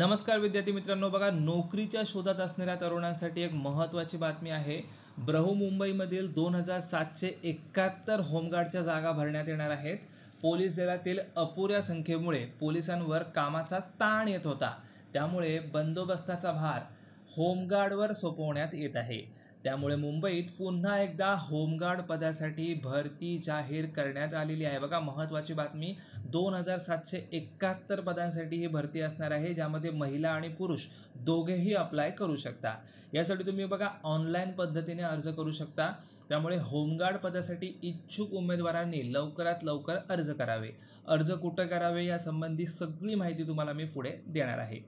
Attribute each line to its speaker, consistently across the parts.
Speaker 1: नमस्कार विद्यार्थी मित्रांनो, बघा नोकरीच्या शोधात असणाऱ्या तरुणांसाठी एक महत्त्वाची बातमी आहे। बृहन्मुंबईमधील 2771 होमगार्डच्या जागा भरण्यात येणार आहेत। पोलीस दलातील अपुऱ्या संख्येमुळे पोलिसांवर कामाचा ताण येत होता, त्यामुळे बंदोबस्ताचा भार होमगार्डवर सोपवण्यात येत आहे। त्यामुळे मुंबईत पुन्हा एकदा होमगार्ड पदासाठी भरती जाहीर करण्यात आलेली आहे। बघा महत्त्वाची बातमी, 2771 पदांसाठी ही भरती असणार आहे, ज्यामध्ये महिला आणि पुरुष दोघेही अप्लाय करू शकता। यासाठी तुम्ही बघा ऑनलाईन पद्धतीने अर्ज करू शकता। त्यामुळे होमगार्ड पदासाठी इच्छुक उमेदवारांनी लवकरात लवकर अर्ज करावे। अर्ज कुठं करावे यासंबंधी सगळी माहिती तुम्हाला मी पुढे देणार आहे।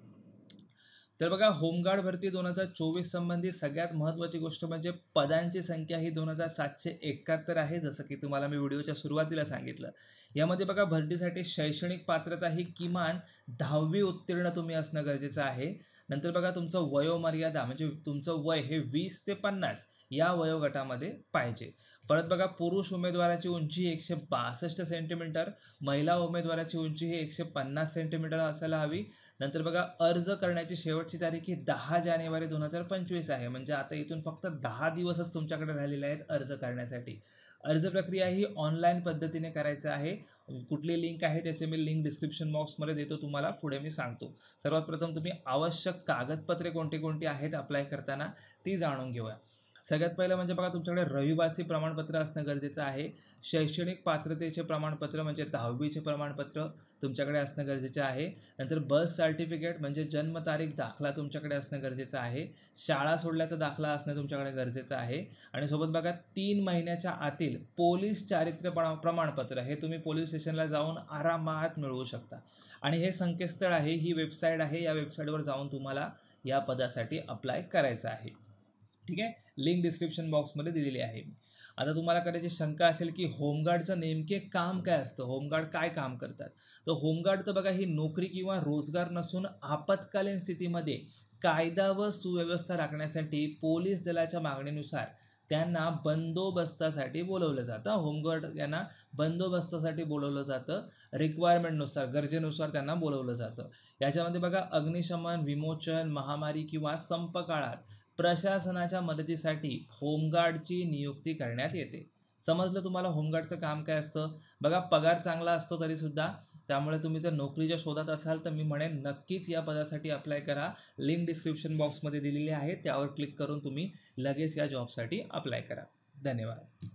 Speaker 1: तर बघा होमगार्ड भरती 2024 संबंधी सगळ्यात महत्त्वाची गोष्ट म्हणजे पदांची संख्या ही 2771 आहे, जसं की तुम्हाला मी व्हिडिओच्या सुरुवातीला सांगितलं। यामध्ये बघा भरतीसाठी शैक्षणिक पात्रता ही किमान 10वी उत्तीर्ण तुम्ही असणं गरजेचं आहे। नंतर बघा तुमचं वयोमर्यादा म्हणजे तुमचं वय हे 20 ते 50 या वयोगटामध्ये पाहिजे। परत बघा पुरुष उमेदवाराची उंची 162 सेंटीमीटर, महिला उमेदवाराची उंची ही 150 सेंटीमीटर असायला हवी। नंतर बघा अर्ज करण्याची शेवटची तारीख ही 10 जानेवारी 2025 आहे, म्हणजे आता इथून फक्त 10 दिवसच तुमच्याकडे राहिलेले आहेत अर्ज करण्यासाठी। अर्ज प्रक्रिया ही ऑनलाईन पद्धतीने करायचं आहे। कुठली लिंक आहे त्याचे मी लिंक डिस्क्रिप्शन बॉक्समध्ये देतो, तुम्हाला पुढे मी सांगतो। सर्वात प्रथम तुम्ही आवश्यक कागदपत्रे कोणती कोणती आहेत अप्लाय करताना ती जाणून घेऊया। सगळ्यात पहिलं म्हणजे बघा तुमच्याकडे रहिवासी प्रमाणपत्र असणं गरजेचं आहे। शैक्षणिक पात्रतेचे प्रमाणपत्र म्हणजे 10वीचे प्रमाणपत्र तुमच्याकडे असणं गरजेचं आहे। नंतर बर्थ सर्टिफिकेट म्हणजे जन्मतारीख दाखला तुमच्याकडे असणं गरजेचं आहे। शाळा सोडल्याचा दाखला असणं तुमच्याकडे गरजेचं आहे। आणि सोबत बघा 3 महिन्याच्या आतील पोलीस चारित्र्य प्रमाणपत्र हे तुम्ही पोलीस स्टेशनला जाऊन आरामात मिळवू शकता। आणि हे संकेतस्थळ आहे, ही वेबसाईट आहे, या वेबसाईटवर जाऊन तुम्हाला या पदासाठी अप्लाय करायचं आहे। ठीक आहे, लिंक डिस्क्रिप्शन बॉक्समध्ये दिलेली आहे। आता तुम्हाला करायची शंका असेल की होमगार्डचं नेमके काम काय असतं, होमगार्ड काय काम करतात। तर होमगार्ड तर बघा ही नोकरी किंवा रोजगार नसून आपत्कालीन स्थितीमध्ये कायदा व सुव्यवस्था राखण्यासाठी पोलीस दलाच्या मागणीनुसार त्यांना बंदोबस्तासाठी बोलवलं जातं। होमगार्ड यांना बंदोबस्तासाठी बोलवलं जातं, रिक्वायरमेंटनुसार गरजेनुसार त्यांना बोलवलं जातं। याच्यामध्ये बघा अग्निशमन, विमोचन, महामारी किंवा संप काळात प्रशासनाच्या मदतीसाठी होमगार्डची नियुक्ती करण्यात येते। समजलं तुम्हाला होमगार्डचं काम काय असतं। बघा पगार चांगला असतो तरीसुद्धा, त्यामुळे तुम्ही जर नोकरीच्या शोधात असाल तर मी म्हणेन नक्कीच या पदासाठी अप्लाय करा। लिंक डिस्क्रिप्शन बॉक्समध्ये दिलेली आहे, त्यावर क्लिक करून तुम्ही लगेच या जॉबसाठी अप्लाय करा। धन्यवाद।